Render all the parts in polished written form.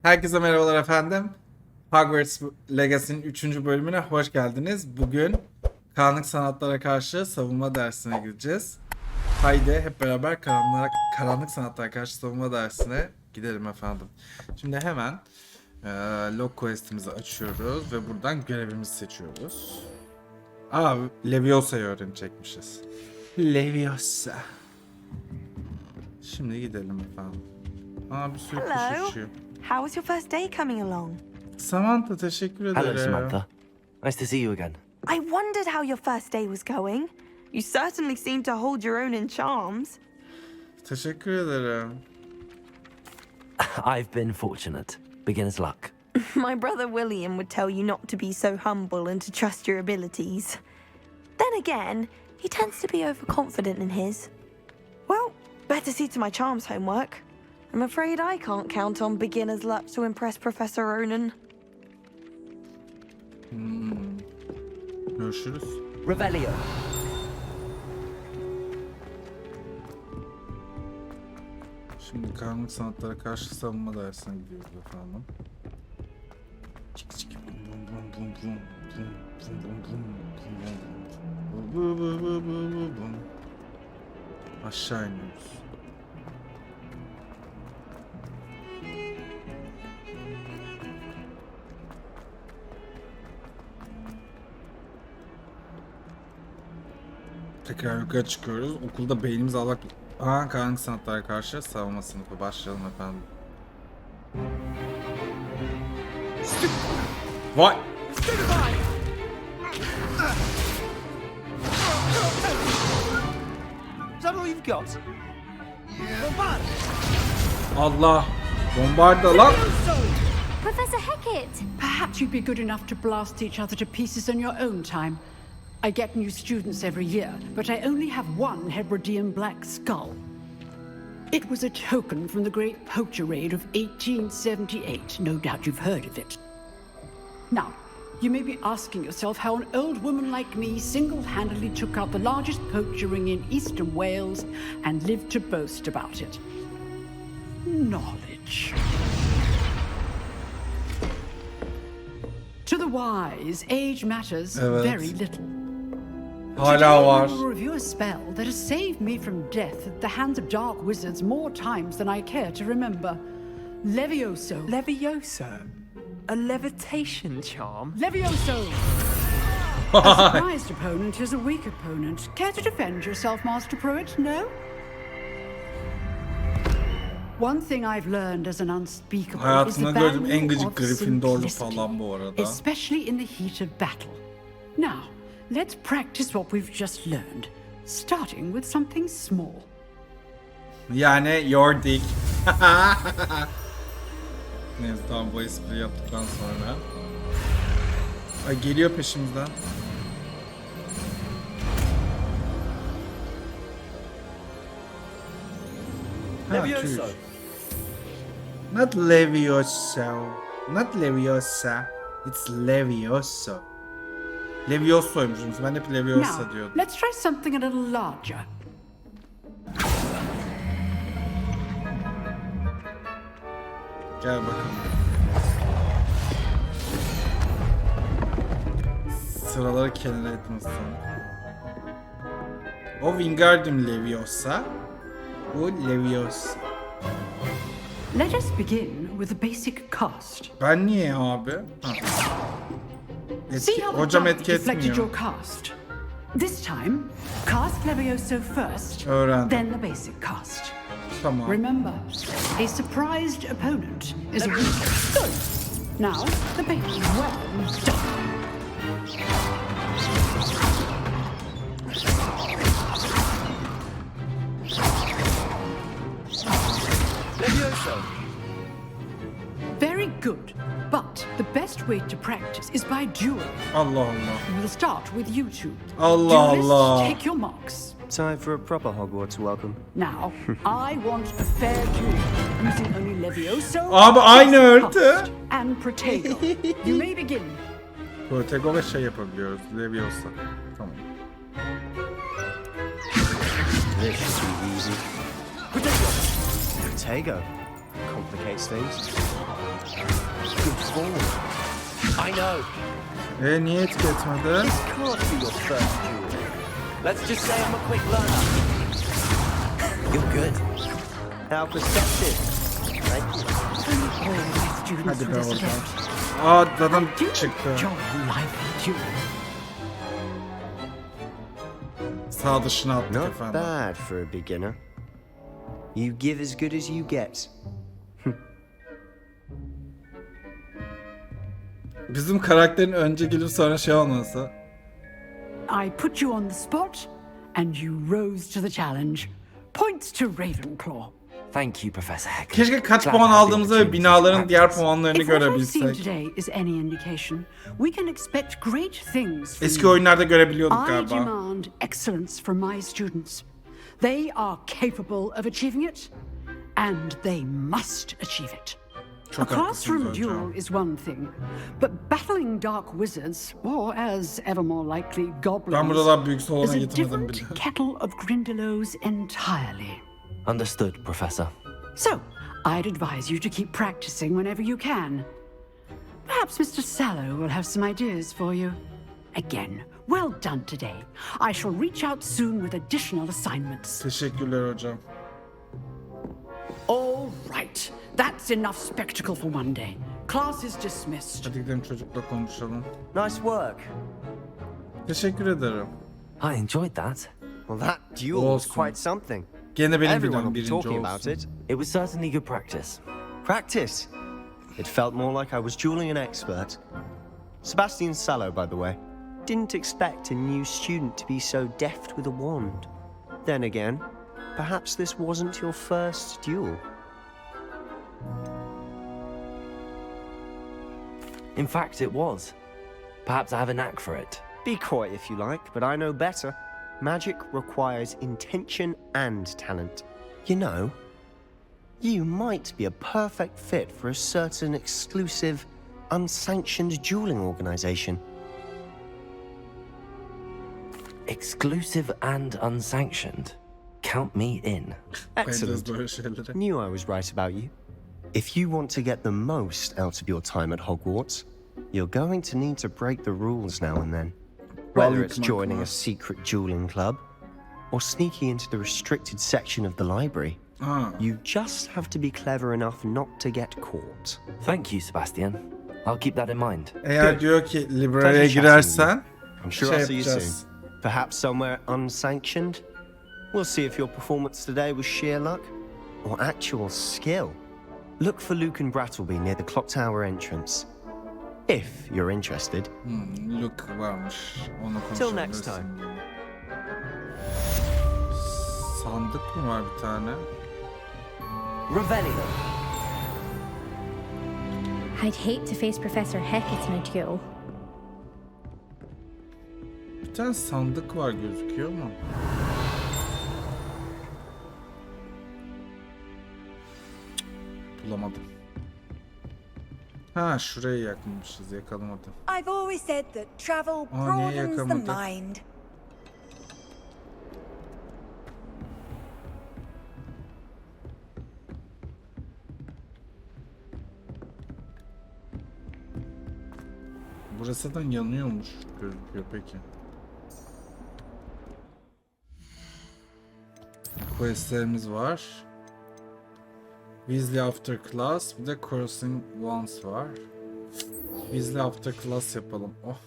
Herkese merhabalar efendim. Hogwarts Legacy'nin 3. bölümüne hoş geldiniz. Bugün karanlık sanatlara karşı savunma dersine gireceğiz. Haydi hep beraber karanlık sanatlara karşı savunma dersine gidelim efendim. Şimdi hemen log quest'imizi açıyoruz ve buradan görevimizi seçiyoruz. Leviosa'yı öğrenecekmişiz. Leviosa. Şimdi gidelim efendim. Bir sürü kuş uçuyor. How was your first day coming along? Samantha, teşekkür ederim. Hello, Samantha. Nice to see you again. I wondered how your first day was going. You certainly seem to hold your own in charms. Teşekkür ederim. I've been fortunate. Beginner's luck. My brother William would tell you not to be so humble and to trust your abilities. Then again, he tends to be overconfident in his. Well, better see to my charms homework. I'm afraid I can't count on beginner's luck to impress Professor Ronan. Görüşürüz. Revelio. Şimdi karanlık sanatlara karşı savunma dersine gidiyoruz efendim. Çık çık bum bum bum bum bum bum bum bum bum. Aşağı iniyoruz. Tekrar yukarı çıkıyoruz. Okulda beynimizi alak... karanlık sanatlara karşı savunma sınıfı. Başlayalım efendim. Vay! Is that all you've got? Allah! Bombarda lan! Professor Hecat! Perhaps you'd be good enough to blast each other to pieces in your own time. I get new students every year, but I only have one Hebridean black skull. It was a token from the Great Poacher Raid of 1878. No doubt you've heard of it. Now, you may be asking yourself how an old woman like me single-handedly took out the largest poacher ring in eastern Wales and lived to boast about it. Knowledge. To the wise, age matters very little. Hala var. Today I will review a spell that has saved me from death at the hands of dark wizards more times than I care to remember. Levioso. Levioso? A levitation charm? Levioso! A surprised opponent is a weak opponent. Care to defend yourself, Master Pruitt? No? One thing I've learned as an unspeakable is the Hayatımda gördüğüm en value gıcık of Gryffindorlu simplicity, falan bu arada. especially in the heat of battle. Now, let's practice what we've just learned, starting with something small. Yani your dick. Neyse tamam, bu espri yaptıktan sonra. Ay, geliyor peşimizden. Levioso. Not Levioso. Not Leviosa. It's Levioso. Levioso'ymuşsunuz. Ben hep Leviosa Now, diyordum. let's try something a little larger. Gel bakalım. Sıraları kendine etmesin. O Wingardium Leviosa. Bu Leviosa. Let us begin with the basic cast. Ben niye abi? Ha. See how the Hocam dark etki deflected etmiyor. your cast. This time, cast Levioso first, Öğrendim. then the basic cast. Tamam. Remember, a surprised opponent is a weak. Good. Now, the base. Well done. Levioso? Very good. But the best way to practice is by duel. Allah Allah. We'll start with you two. Allah Duelists, Allah. take your marks. Time for a proper Hogwarts welcome. Now, I want a fair duel using only Levioso, Abi aynı Cast, örtü. and Protego. You may begin. Protego ve şey yapabiliyoruz. Leviosa. Tamam. This should be easy. Protego. Complicates things. born. I know. Niye etki etmedi? This can't be your first duel. Let's just say I'm a quick learner. You're good. How perceptive. Thank you. Hadi be oradan. Aa adam çıktı. Sağ dışına attık Not efendim. bad for a beginner. You give as good as you get. Bizim karakterin önce gelip sonra şey olması. I put you on the spot, and you rose to the challenge. Points to Ravenclaw. Thank you, Professor Heck. Keşke kaç Glad puan to have the aldığımızı ve opportunity binaların to diğer practice. puanlarını If what I've seen görebilsek. today is any indication, we can expect great things from Eski you. oyunlarda görebiliyorduk I galiba. demand excellence from my students. They are capable of achieving it, and they must achieve it. Çok A haklısınız classroom hocam. duel is one thing, but battling dark wizards, or as ever more likely goblins, Ben burada daha büyük is salona a gitmedim bile. different kettle of Grindylows entirely. Understood, Professor. So, I'd advise you to keep practicing whenever you can. Perhaps Mr. Sallow will have some ideas for you. Again, well done today. I shall reach out soon with additional assignments. Teşekkürler hocam. All right, that's enough spectacle for one day. Class is dismissed. Hadi gidelim çocukla konuşalım. Nice work. Teşekkür ederim. I enjoyed that. Well, that duel was Awesome. quite something. Gene benim Everyone videom will be birinci talking about olsun. it. It was certainly good practice. Practice. It felt more like I was dueling an expert. Sebastian Sallow, by the way. Didn't expect a new student to be so deft with a wand. Then again, perhaps this wasn't your first duel. In fact, it was. Perhaps I have a knack for it. Be coy if you like, but I know better. Magic requires intention and talent. You know, you might be a perfect fit for a certain exclusive, unsanctioned dueling organization. Exclusive and unsanctioned. Count me in. Excellent. Böyle şeyleri. Knew I was right about you. If you want to get the most out of your time at Hogwarts, you're going to need to break the rules now and then. Whether it's joining a secret dueling club or sneaking into the restricted section of the library, you just have to be clever enough not to get caught. Thank you, Sebastian. I'll keep that in mind. Eğer diyor ki Pleasure librariye chatting girersen I'm sure şey I'll see you yapacağız. soon. Perhaps somewhere unsanctioned. We'll see if your performance today was sheer luck or actual skill. Look for Luke and Brattleby near the clock tower entrance. If you're interested. Look varmış. Onu Till next konuşabilirsin. time. Sandık mı var bir tane? Revelio. I'd hate to face Professor Hecat in a duel. Bir tane sandık var gözüküyor mu? Bulamadım. Ha şurayı yakmışız, yakalamadım. I've always said that travel niye broadens the yakamadık? mind. Burası da yanıyormuş gözüküyor peki. Questlerimiz var. Weasley After Class, bir de Crossing Wands var. Weasley After Class yapalım. Oh.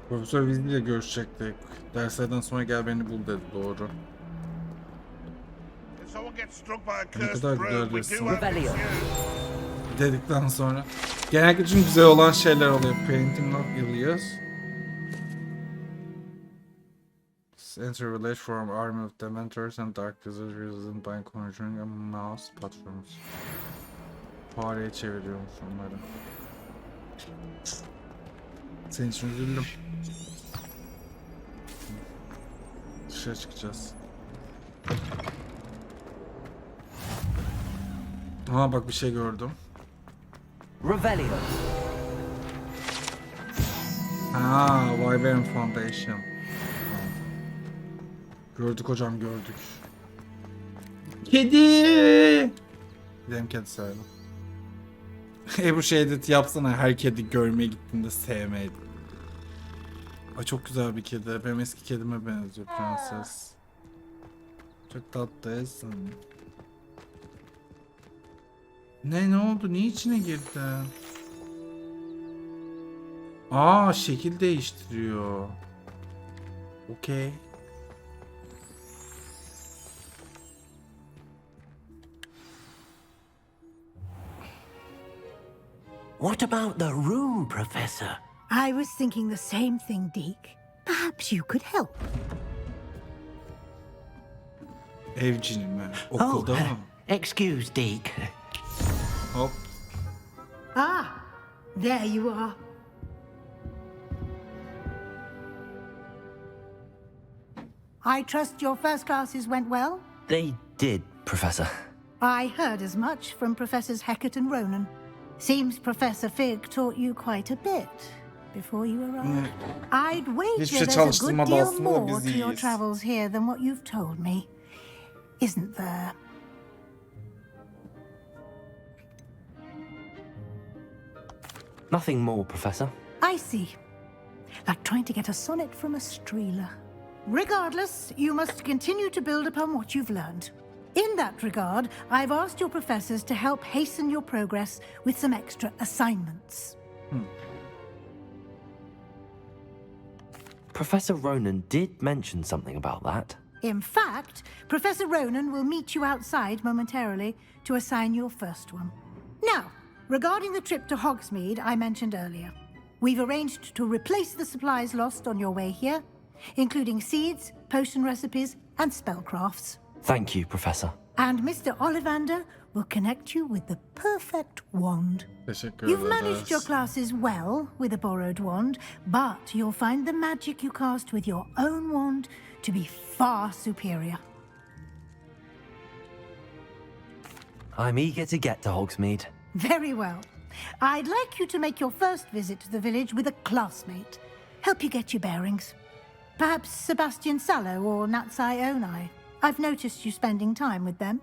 Profesör Weasley ile görüşecektik. Derslerden sonra gel beni bul dedi, doğru. Ne kadar güzel resim. Revelio. Dedikten sonra. Genellikle çünkü güzel olan şeyler oluyor. Painting of Ilias. Enter village from army of Dementors and Dark Wizards resident by conjuring a mouse patrons. Fareye çeviriyormuş onları. Senin için üzüldüm. Dışarı çıkacağız. Aha bak bir şey gördüm. Revelio. Ha, Wyvern Foundation. Gördük hocam, gördük. Kedi. Gidelim kedi söyledim. Ebru şey edit yapsana, her kedi görmeye gittiğinde sevmeydi. Ay çok güzel bir kedi. Benim eski kedime benziyor, prenses. Çok tatlısın. Ne oldu? Niye içine girdi? Aa, şekil değiştiriyor. Okey. What about the room, Professor? I was thinking the same thing, Deke. Perhaps you could help. Evcini mi? Okulda mı? Excuse, Deke. Hop. Ah, there you are. I trust your first classes went well? They did, Professor. I heard as much from Professors Hecat and Ronan. Seems Professor Fig taught you quite a bit before you arrived. I'd wager Hiçbir şey there's a good çalıştırmadı deal aslında da more biz to your iyiyiz. travels here than what you've told me. Isn't there? Nothing more, Professor. I see. Like trying to get a sonnet from a streeler. Regardless, you must continue to build upon what you've learned. In that regard, I've asked your professors to help hasten your progress with some extra assignments. Professor Ronan did mention something about that. In fact, Professor Ronan will meet you outside momentarily to assign your first one. Now, regarding the trip to Hogsmeade I mentioned earlier, we've arranged to replace the supplies lost on your way here, including seeds, potion recipes, and spellcrafts. Thank you, Professor. And Mr. Ollivander will connect you with the perfect wand. Teşekkür You've ederiz. managed your classes well with a borrowed wand, but you'll find the magic you cast with your own wand to be far superior. I'm eager to get to Hogsmeade. Very well. I'd like you to make your first visit to the village with a classmate. Help you get your bearings. Perhaps Sebastian Sallow or Natsai Onai. I've noticed you spending time with them.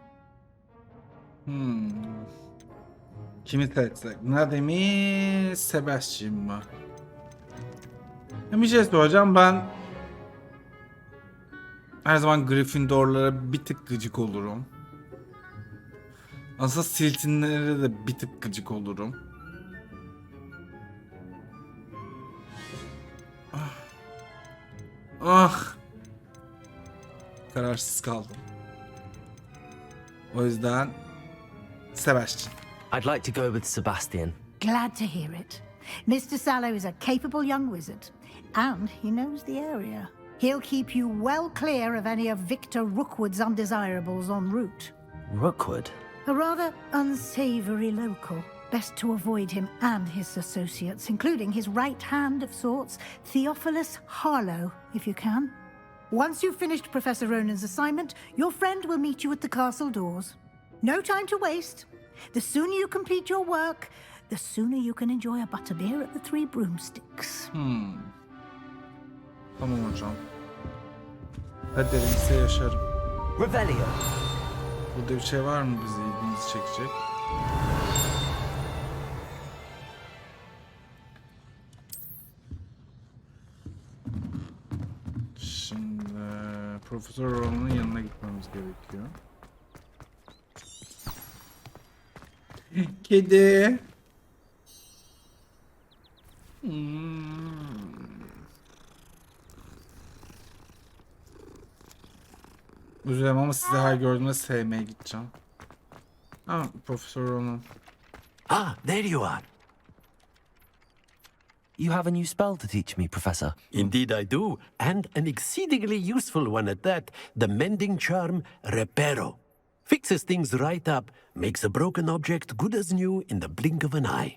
Kimi seçsek? Nadia mi? Sebastian mı? Bir şey soracağım, ben her zaman Gryffindorlara bir tık gıcık olurum. Aslında Slytherin'lere de bir tık gıcık olurum. Ah. Kararsız kaldım. O yüzden Sebastian. I'd like to go with Sebastian. Glad to hear it. Mr. Sallow is a capable young wizard, and he knows the area. He'll keep you well clear of any of Victor Rookwood's undesirables en route. Rookwood? A rather unsavory local. Best to avoid him and his associates, including his right hand of sorts, Theophilus Harlow, if you can. Once you've finished Professor Ronan's assignment, your friend will meet you at the castle doors. No time to waste. The sooner you complete your work, the sooner you can enjoy a butterbeer at the Three Broomsticks. Tamam hocam. Kaderimse yaşarım. Revelio. Burada bir şey var mı bizi ilgimizi çekecek? Şimdi Profesör Ron'un yanına gitmemiz gerekiyor. Kedi. Üzülüm ama sizi her gördüğümde sevmeye gideceğim. Ha, Profesör Ron'un. Ah, there you are. You have a new spell to teach me, Professor. Indeed I do, and an exceedingly useful one at that, the mending charm Reparo. Fixes things right up, makes a broken object good as new in the blink of an eye.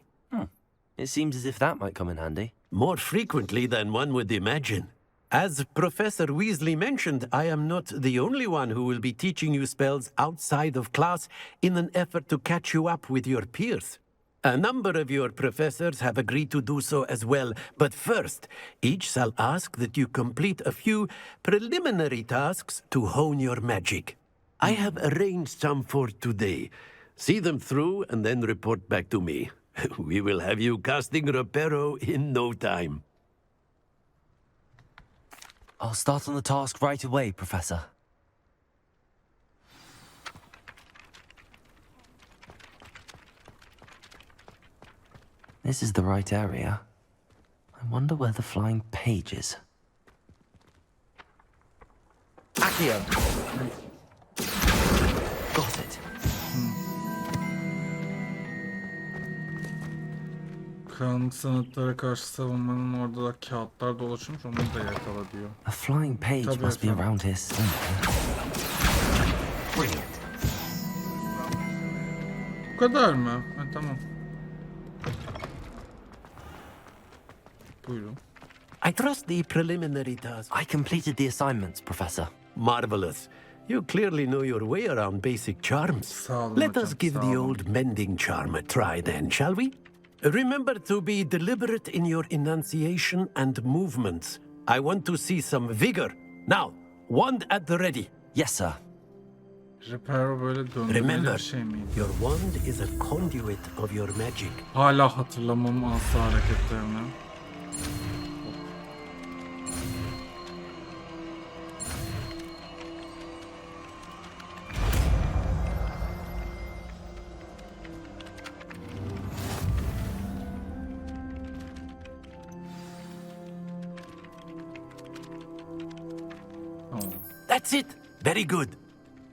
It seems as if that might come in handy. More frequently than one would imagine. As Professor Weasley mentioned, I am not the only one who will be teaching you spells outside of class in an effort to catch you up with your peers. A number of your professors have agreed to do so as well, but first, each shall ask that you complete a few preliminary tasks to hone your magic. I have arranged some for today. See them through and then report back to me. We will have you casting Reparo in no time. I'll start on the task right away, Professor. This is the right area. I wonder where the flying page is. Accio! Got it. Karanlık sanatlara karşı savunmanın orada da kağıtlar dolaşmış, onu da yakala diyor. A flying page Tabii must be efendim. around here somewhere. Brilliant. Bu kadar mı? Ha, tamam. Buyurun. I trust the preliminary task. I completed the assignments, Professor. Marvelous. You clearly know your way around basic charms. Sağ olun Let hocam, us give sağ the olun. old mending charm a try then, shall we? Remember to be deliberate in your enunciation and movements. I want to see some vigor. Now, wand at the ready. Yes, sir. Reparo böyle döndürmeli Remember, bir şey miydi? your wand is a conduit of your magic. Hala hatırlamam asla hareketlerini. That's it. Very good.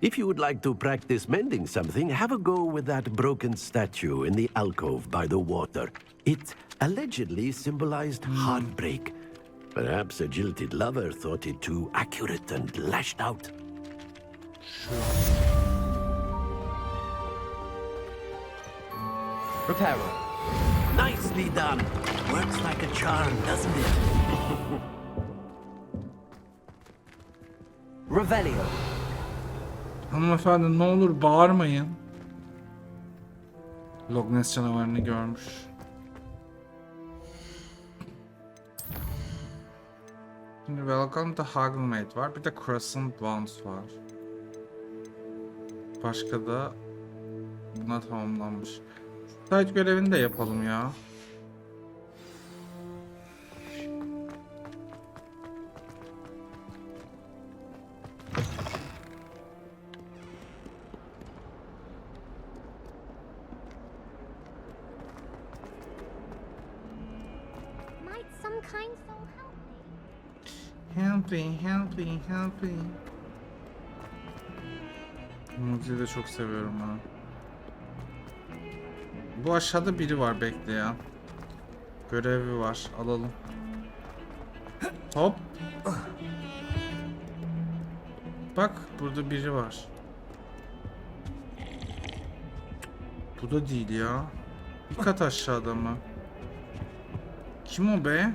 If you would like to practice mending something, have a go with that broken statue in the alcove by the water. It allegedly symbolized heartbreak. Perhaps a jilted lover thought it too accurate and lashed out. Reparo. Nicely done. Works like a charm, doesn't it? Revelio. Hanımefendi ne olur bağırmayın. Loch Ness canavarını görmüş. Şimdi Welcome to Hogwarts var. Bir de Crescent Wands var. Başka da buna tamamlanmış. Side görevini de yapalım ya. Might some kind soul help me? Help me, help me, help me. Bu müziği de çok seviyorum ha. Bu aşağıda biri var bekleyen. Görevi var. Alalım. Hop. Bak burada biri var. Bu da değil ya. Bir kat aşağıda mı? Kim o be?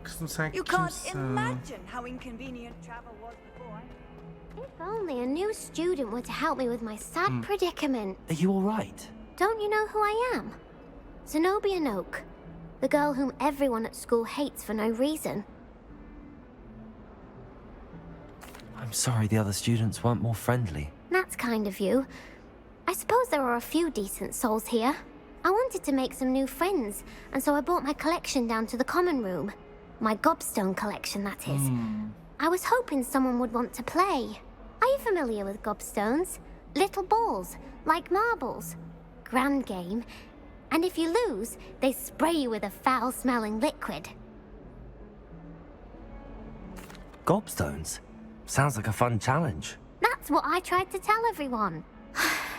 Kızım sen You can't kimsin? imagine how inconvenient travel was before. If only a new student were to help me with my sad predicament. Are you all right? Don't you know who I am? Zenobia Noak, the girl whom everyone at school hates for no reason. I'm sorry the other students weren't more friendly. That's kind of you. I suppose there are a few decent souls here. I wanted to make some new friends, and so I brought my collection down to the common room. My gobstone collection, that is. I was hoping someone would want to play. Are you familiar with gobstones? Little balls, like marbles. Grand game. And if you lose, they spray you with a foul-smelling liquid. Gobstones? Sounds like a fun challenge. That's what I tried to tell everyone.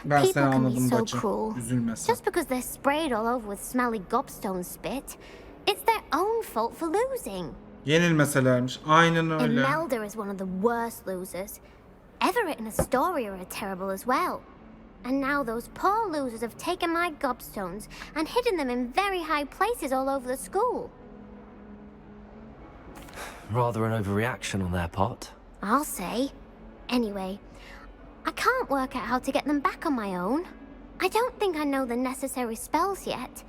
Ben seni People can be anladım so bacım. cruel. Üzülme sen. Just because they're sprayed all over with smelly gobstone spit, it's their own fault for losing. Yenilmeselermiş. Aynen öyle. Imelda is one of the worst losers. Everett and Astoria are terrible as well. And now those poor losers have taken my gobstones and hidden them in very high places all over the school. Rather an overreaction on their part. I'll say. Anyway, I can't work out how to get them back on my own. I don't think I know the necessary spells yet.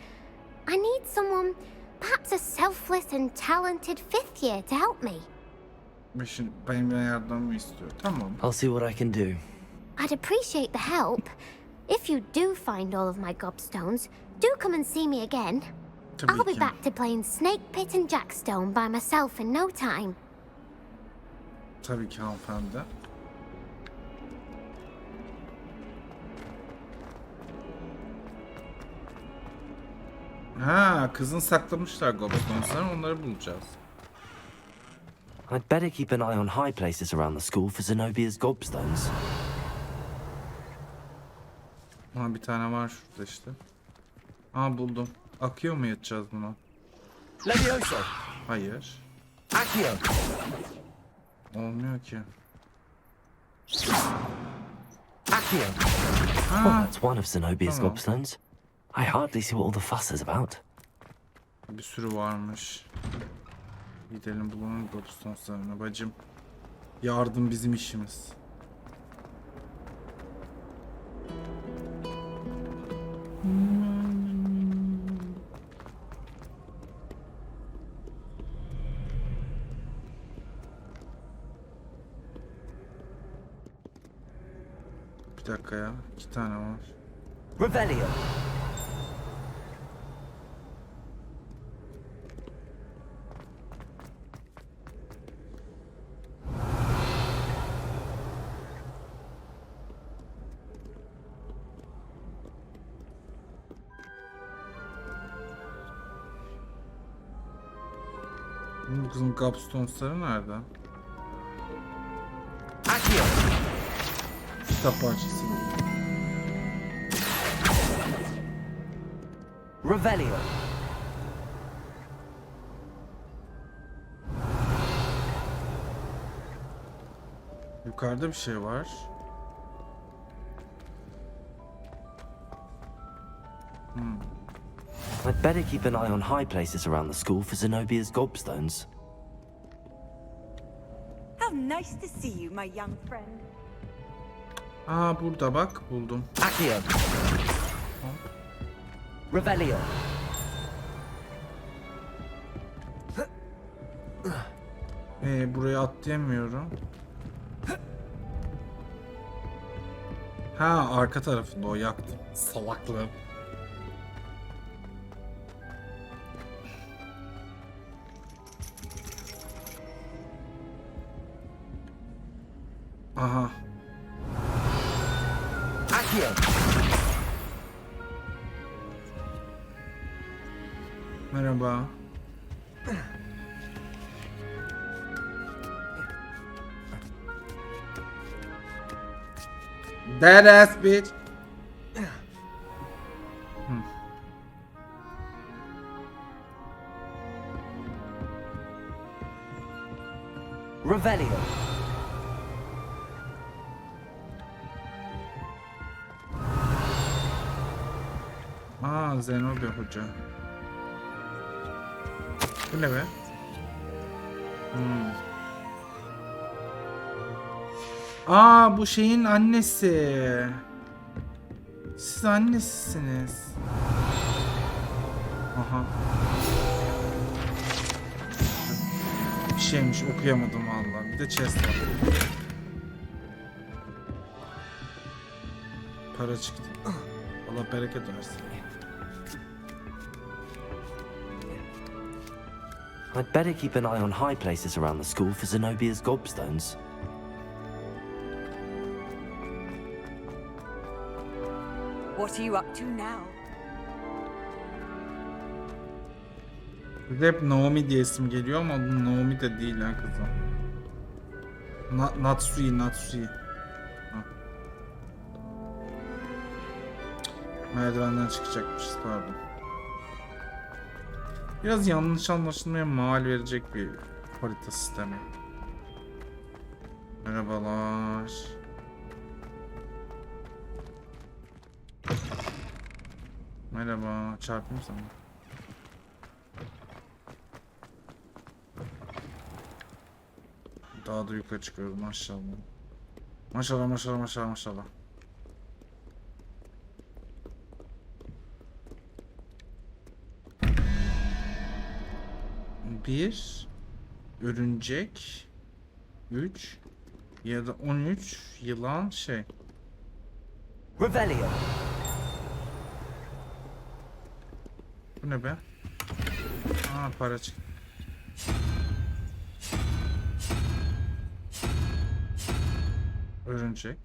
I need someone, perhaps a selfless and talented fifth year, to help me. Benim yardımımı istiyor. Tamam. I'll see what I can do. I'd appreciate the help. If you do find all of my gobstones, do come and see me again. Tabii I'll be ki. back to playing Snake Pit and Jackstone by myself in no time. Tabii ki hanımefendi. Ha, kızın saklamışlar Gobstones'ları, onları bulacağız. I'd better keep an eye on high places around the school for Zenobia's gobstones. Ha, bir tane var şurada işte. Aa, buldum. Akıyor mu yatacağız buna? Levioso. Hayır. Accio. Olmuyor ki. Accio. Oh, Ha, that's one of Zenobia's Tamam. gobstones. I hardly see what all the fuss is about. bir sürü varmış. Gidelim bulalım Gobstones'larını bacım. Yardım bizim işimiz. Bir dakika ya. 2 tane var. Revelio. Bu kızın Gobstones'ları nerede? Accio. Kitap parçası. Revelio. Yukarıda bir şey var. I'd better keep an eye on high places around the school for Zenobia's gobstones. How nice to see you, my young friend. Aa, burada bak, buldum. Accio. Revelio. Buraya atlayamıyorum. Ha, arka tarafında o, yaktım. Salaklığım. Aha. Accio. Merhaba. Dead ass bitch. Revelio. Aa, Zenobia hoca. Bu ne be? Aa, bu şeyin annesi. Siz annesisiniz. Aha. Bir şeymiş, okuyamadım vallahi. Bir de chest var. Para çıktı. Allah bereket versin. I'd better keep an eye on high places around the school for Zenobia's gobstones. What are you up to now? Bir de hep Naomi diye isim geliyor ama bu Naomi de değil ha kızım. Natsui. Ha. Merdivenden çıkacakmışız, pardon. Biraz yanlış anlaşılmaya mal verecek bir harita sistemi. Merhabalar. Merhaba, çarpayım sana. Daha da yukarı çıkıyorum maşallah. Maşallah. Bir örümcek. 3 ya da 13 yılan şey. Revelio. Bu ne be? Aa, para çıktı. Örümcek.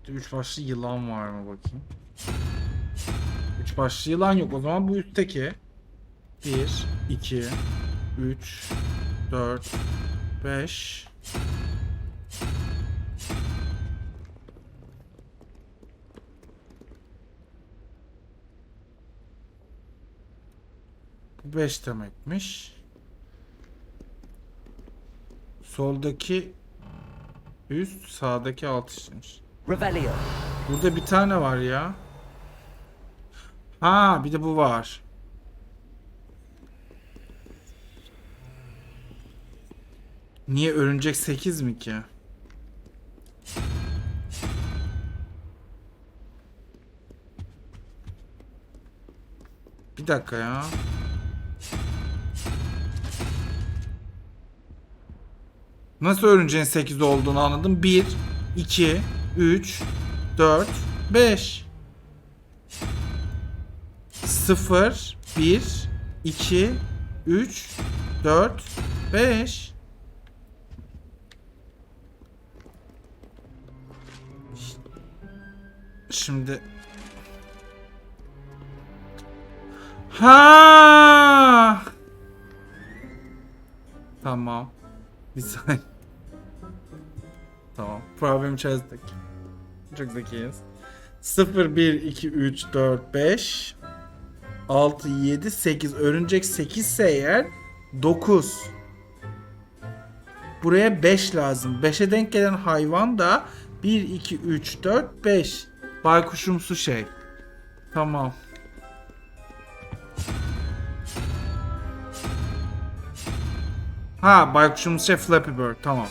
Üç başlı yılan var mı bakayım? Üç başlı yılan yok. O zaman bu üstteki. 1, 2, 3, 4, 5. Bu 5 demekmiş. Soldaki üst, sağdaki alt işlemiş. Revelio. Burada bir tane var ya. Ha, bir de bu var. Niye örümcek 8 mi ki? Bir dakika ya. Nasıl örümceğin 8 olduğunu anladım. 1, 2, 3, 4, 5. 0, 1, 2, 3, 4, 5. Şimdi ha, tamam. Bir saniye. Tamam. Problemi çözdük. Çok zekiyiz. 0, 1, 2, 3, 4, 5, 6, 7, 8. Örümcek 8 ise eğer 9. Buraya 5 lazım. 5'e denk gelen hayvan da 1, 2, 3, 4, 5. Baykuşumsu şey. Tamam. Ha, baykuşumsu şey Flappy Bird. Tamam.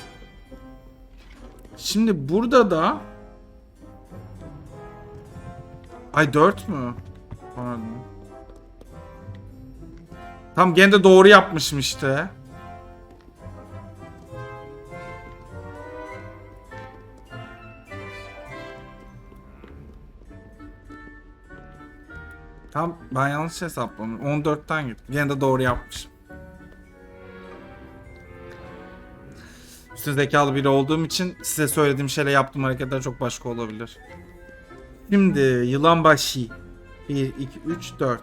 Şimdi burada da ay 4 mü? Pardon. Tam gene de doğru yapmışım işte. Tam ben yanlış hesaplamışım. 14'ten gittim. Gene de doğru yapmışım. Üstün zekalı biri olduğum için size söylediğim şeyle yaptığım hareketler çok başka olabilir. Şimdi yılan başı. 1, 2, 3, 4.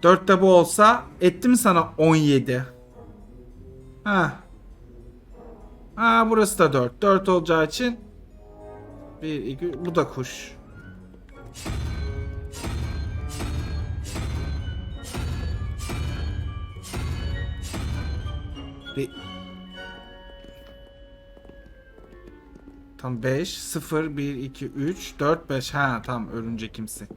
4 de bu olsa etti mi sana 17? Ha. Ha, burası da 4. 4 olacağı için 1, 2, bu da kuş. Tam 5, 0, 1, 2, 3, 4, 5. Ha, tam örümcekimsi.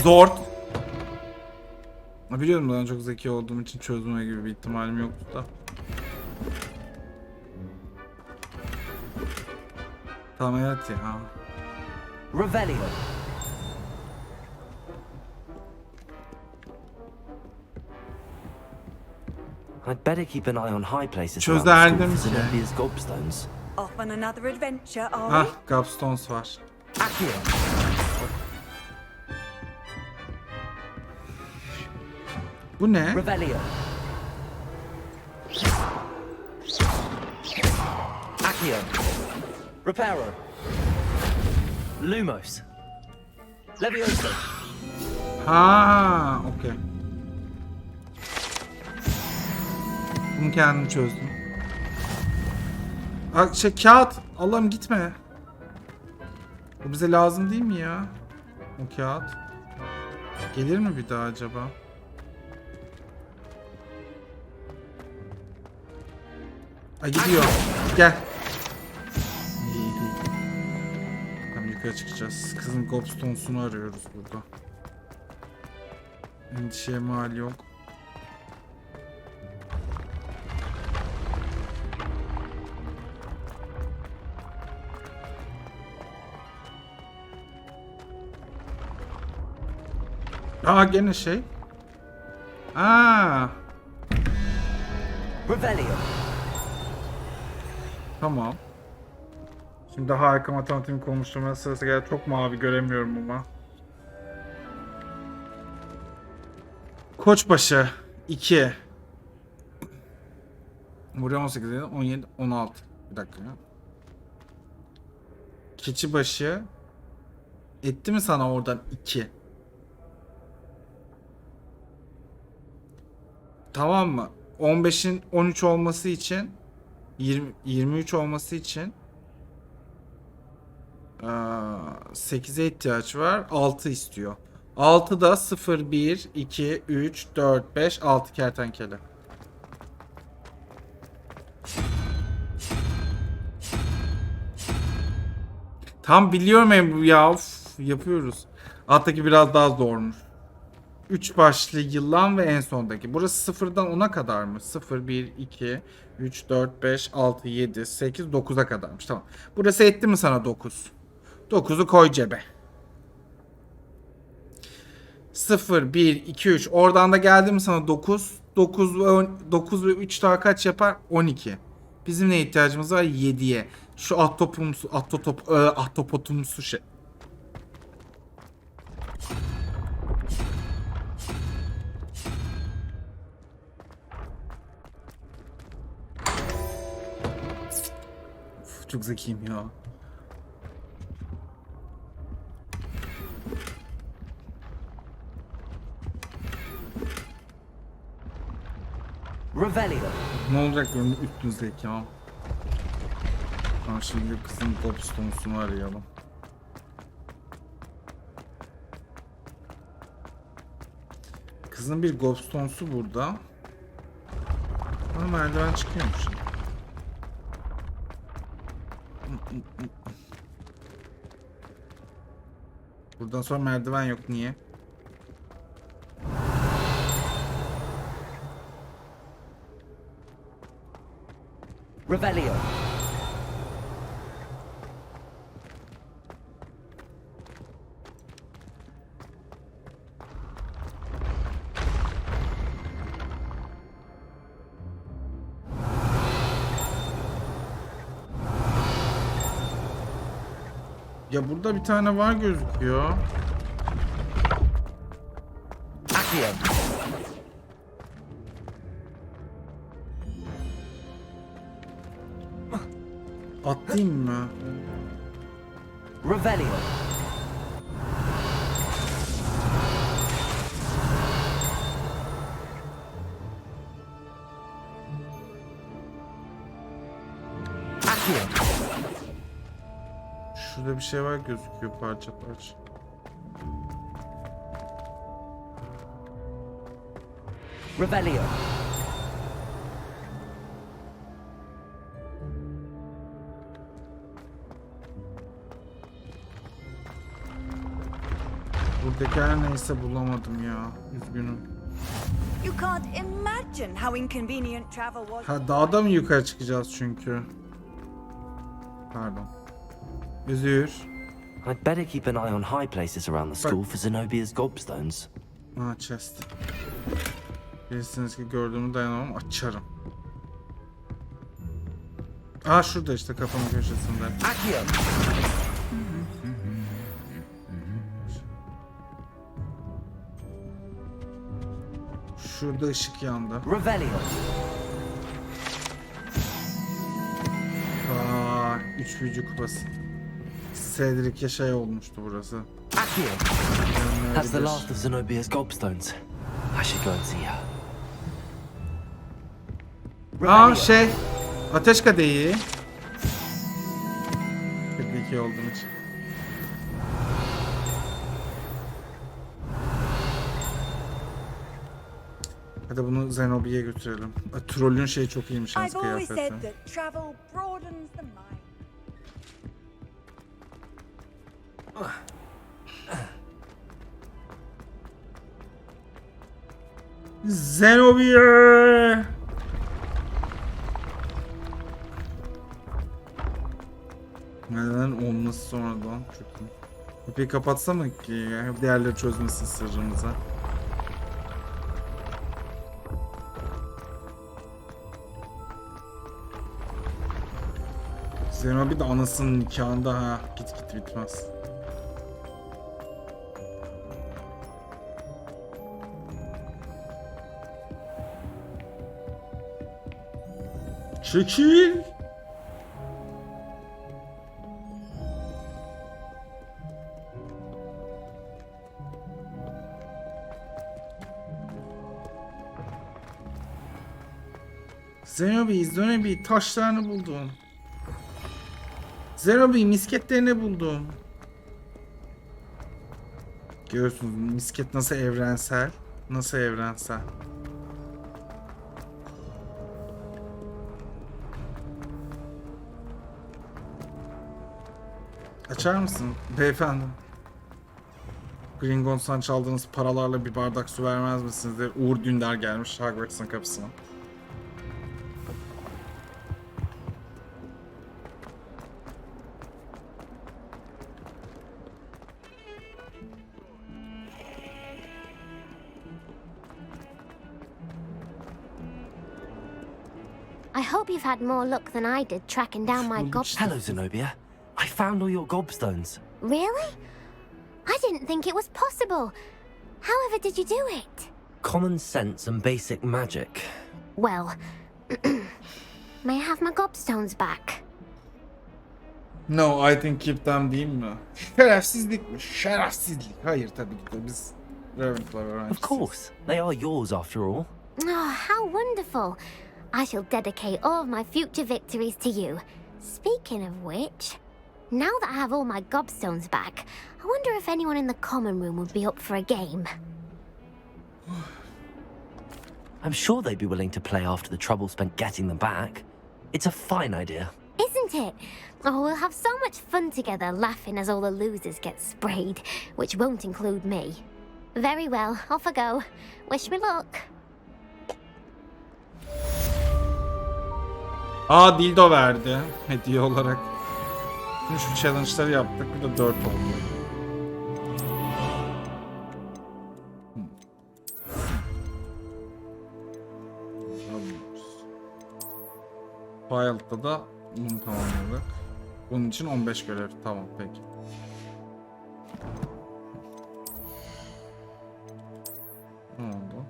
Zor. Biliyorum ben çok zeki olduğum için çözme gibi bir ihtimalim yoktu da. Tamam, evet ya. Revelio. I'd better keep an eye on high places Çözerdim around the school for ki. Zenobbia's gobstones. Off on another adventure, are we? Ah, Gobstones var. Accio. Bu ne? Revelio. Accio. Reparo. Lumos. Levioso. Ha, okey. Bunu kendim çözdüm. Aa, şey, kağıt. Allah'ım gitme. Bu bize lazım değil mi ya? O kağıt. Gelir mi bir daha acaba? Ay, gidiyor. Gel. İyi. Tamam, yukarı çıkacağız. Kızın gobstones'unu arıyoruz burada. Endişeye mal yok. Aa gene şey. Aa. Revelio. Tamam. Şimdi harika matematiğin konuşturma sırası geldi. Çok mavi göremiyorum ama. Koçbaşı 2. Buraya 18 dedi. 17, 16. Bir dakika ya. Keçibaşı etti mi sana oradan 2? Tamam mı? 15'in 13 olması için 23 olması için 8'e ihtiyaç var. 6 istiyor. 6 da 0, 1, 2, 3, 4, 5, 6 kertenkele. Tam biliyorum ya. Of, yapıyoruz. Alttaki biraz daha zormuş. 3 başlı yılan ve en sondaki. Burası 0'dan 10'a kadar mı? 0, 1, 2, 3, 4, 5, 6, 7, 8, 9'a kadarmış. Tamam. Burası etti mi sana 9? 9'u koy cebe. 0, 1, 2, 3. Oradan da geldi mi sana 9? 9 ve 3 daha kaç yapar? 12. Bizim ne ihtiyacımız var? 7'ye. Şu ahtopotumsu şey. Uf, çok zekiyim ya. Revelio. Ne olacak benim üstünüzdeki ya? Tamam şimdi kızın Gobstone'sunu arayalım. Kızın bir Gobstone'su burada. Ama merdiven çıkıyormuş. Buradan sonra merdiven yok. Niye? Revelio. Ya burada bir tane var gözüküyor. Accio. Atlayayım mı? Revelio. Accio. Şurada bir şey var gözüküyor parça parça. Revelio. Buradaki her neyse bulamadım ya. Üzgünüm. You can't imagine how inconvenient travel was. Ha dağda mı yukarı çıkacağız çünkü? Pardon. Özür. I'd better keep an eye on high places around the school for Zenobia's gobstones. Ha chest. Bilirsiniz ki gördüğümü dayanamam açarım. Aa şurada işte kafamın köşesinde. Accio. Şurada ışık yandı. Revelio. Aa 3 büyücü kupası. Cedric'e şey olmuştu burası. Accio. That's the last of Zenobia's gobstones. I should go and see her. Aa şey. Ateş kadehi. 42 olduğum için. Hadi bunu Zenobia'ya götürelim. Trollün şeyi çok iyiymiş yalnız I've always said kıyafeti. that travel broadens the mind. Zenobia! Neden olması sonradan çok iyi. Kapıyı kapatsam mı ki ya? Diğerleri çözmesin sırrımıza. Zeno bir de anasının nikahında ha. Git bitmez. Çekil. Zenobi taşlarını buldum. Zenobi misketlerini buldum. Görüyorsunuz misket nasıl evrensel? Nasıl evrensel? Açar mısın beyefendi? Gringotts'tan çaldığınız paralarla bir bardak su vermez misiniz diye Uğur Dündar gelmiş Hogwarts'ın kapısına. I hope you've had more luck than I did tracking down my gobstones. Hello, Zenobia. I found all your gobstones. Really? I didn't think it was possible. However did you do it? Common sense and basic magic. Well, may I have my gobstones back? No, I think keep them değil mi? Şerefsizlikmiş. Şerefsizlik. Hayır tabii ki de biz Ravenclaw öğrencisiyiz. Of course. They are yours after all. Oh, how wonderful. I shall dedicate all of my future victories to you. Speaking of which, now that I have all my gobstones back, I wonder if anyone in the common room would be up for a game. I'm sure they'd be willing to play after the trouble spent getting them back. It's a fine idea. Isn't it? Oh, we'll have so much fun together laughing as all the losers get sprayed, which won't include me. Very well, off I go. Wish me luck. Aa dildo verdi hediye olarak. Şimdi şu challenge'ları yaptık. Bir de 4 oldu. Wild'da da bunu tamamladık. Bunun için 15 görev. Tamam peki. Ne oldu?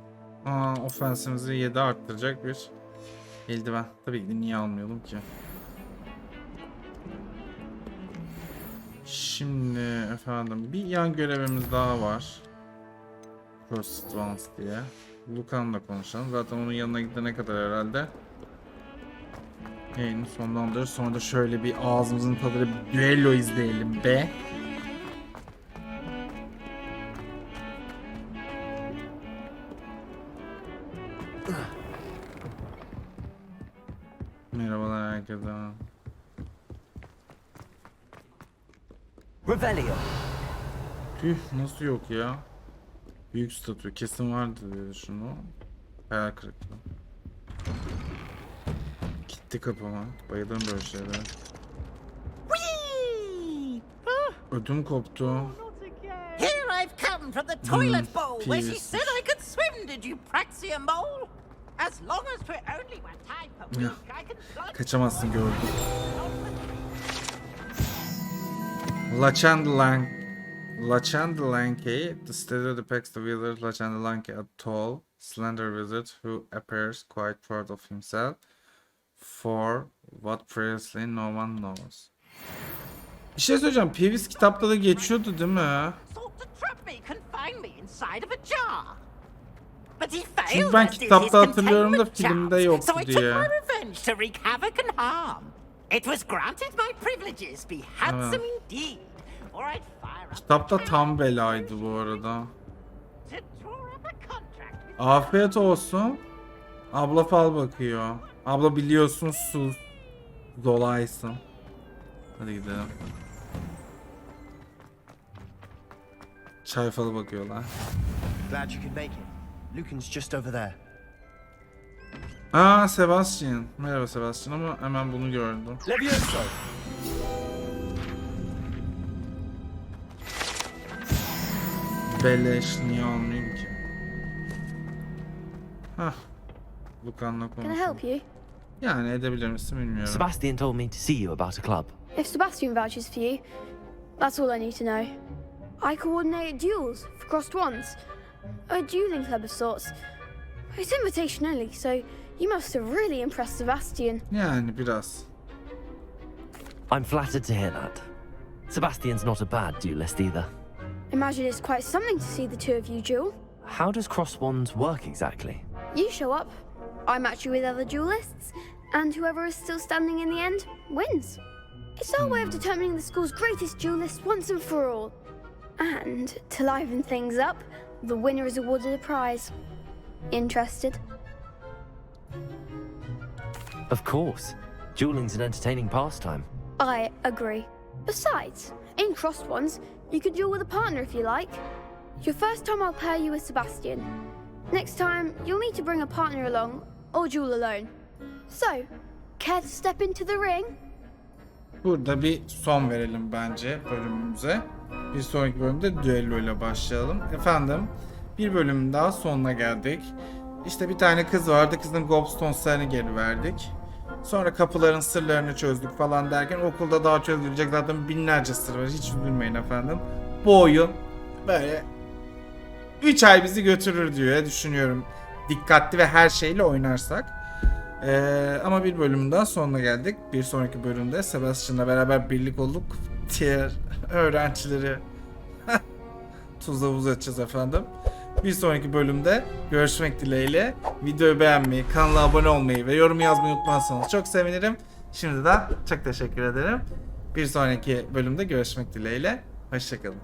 Ofensimizi 7 arttıracak bir eldiven. Tabii ki niye almayalım ki? Şimdi efendim bir yan görevimiz daha var. Cross Advance diye. Lucan'la konuşalım. Zaten onun yanına gidene kadar herhalde yayını sonlandırır. Sonra da şöyle bir ağzımızın tadıyla bir düello izleyelim be. Merhabalar herkese. Revelio. Tüh nasıl yok ya? Büyük statü kesin vardı diye düşündüm. Hayal kırıklığı. Gitti kapıma. Bayılırım böyle şeylere. Ödüm koptu. Here I've come from the toilet bowl where she said I could swim, did you Praxia mole? As long as we're only one time per week, I can plunge. Kaçamazsın gördüm. Lachandalanke, the statue depicts the wizard Lachandalanke, a tall, slender wizard who appears quite proud of himself for what previously no one knows. Bir şey söyleyeceğim. Peeves kitapta da geçiyordu değil mi? Çünkü ben kitapta hatırlıyorum da filmde yoktu diye. Kitapta tam belaydı bu arada. Afiyet olsun. Abla fal bakıyor. Abla biliyorsun sus. Dolaysın. Hadi gidelim. Çay falı bakıyorlar. Glad you could make it. Lucan's just over there. Aa Sebastian. Merhaba Sebastian ama hemen bunu gördüm. Levioso. Beleş niye almayayım ki? Hah. Lucan'la Can I konuşalım. help you? Yani edebilir misin bilmiyorum. Sebastian told me to see you about a club. If Sebastian vouches for you, that's all I need to know. I coordinate duels for crossed ones. A dueling club of sorts. It's invitation only, so you must have really impressed Sebastian. Yani biraz. I'm flattered to hear that. Sebastian's not a bad duelist either. Imagine it's quite something to see the two of you duel. How does cross wands work exactly? You show up, I match you with other duelists, and whoever is still standing in the end wins. It's our way of determining the school's greatest duelist once and for all. And to liven things up, the winner is awarded a prize. Interested? Of course. Dueling's an entertaining pastime. I agree. Besides, in crossed ones, you can duel with a partner if you like. Your first time I'll pair you with Sebastian. Next time, you'll need to bring a partner along, or duel alone. So, care to step into the ring? Burada bir son verelim bence bölümümüze. Bir sonraki bölümde düello ile başlayalım. Efendim, bir bölümün daha sonuna geldik. İşte bir tane kız vardı. Kızın gobstones'larını geri verdik. Sonra kapıların sırlarını çözdük falan derken okulda daha çözülecek zaten binlerce sır var. Hiç üzülmeyin efendim. Bu oyun böyle 3 ay bizi götürür diye düşünüyorum. Dikkatli ve her şeyle oynarsak. Ama bir bölümün daha sonuna geldik. Bir sonraki bölümde Sebastian'la beraber birlik olduk. Diğer öğrencileri tuzla buz edeceğiz efendim. Bir sonraki bölümde görüşmek dileğiyle. Videoyu beğenmeyi, kanala abone olmayı ve yorum yazmayı unutmazsanız çok sevinirim. Şimdiden çok teşekkür ederim. Bir sonraki bölümde görüşmek dileğiyle. Hoşçakalın.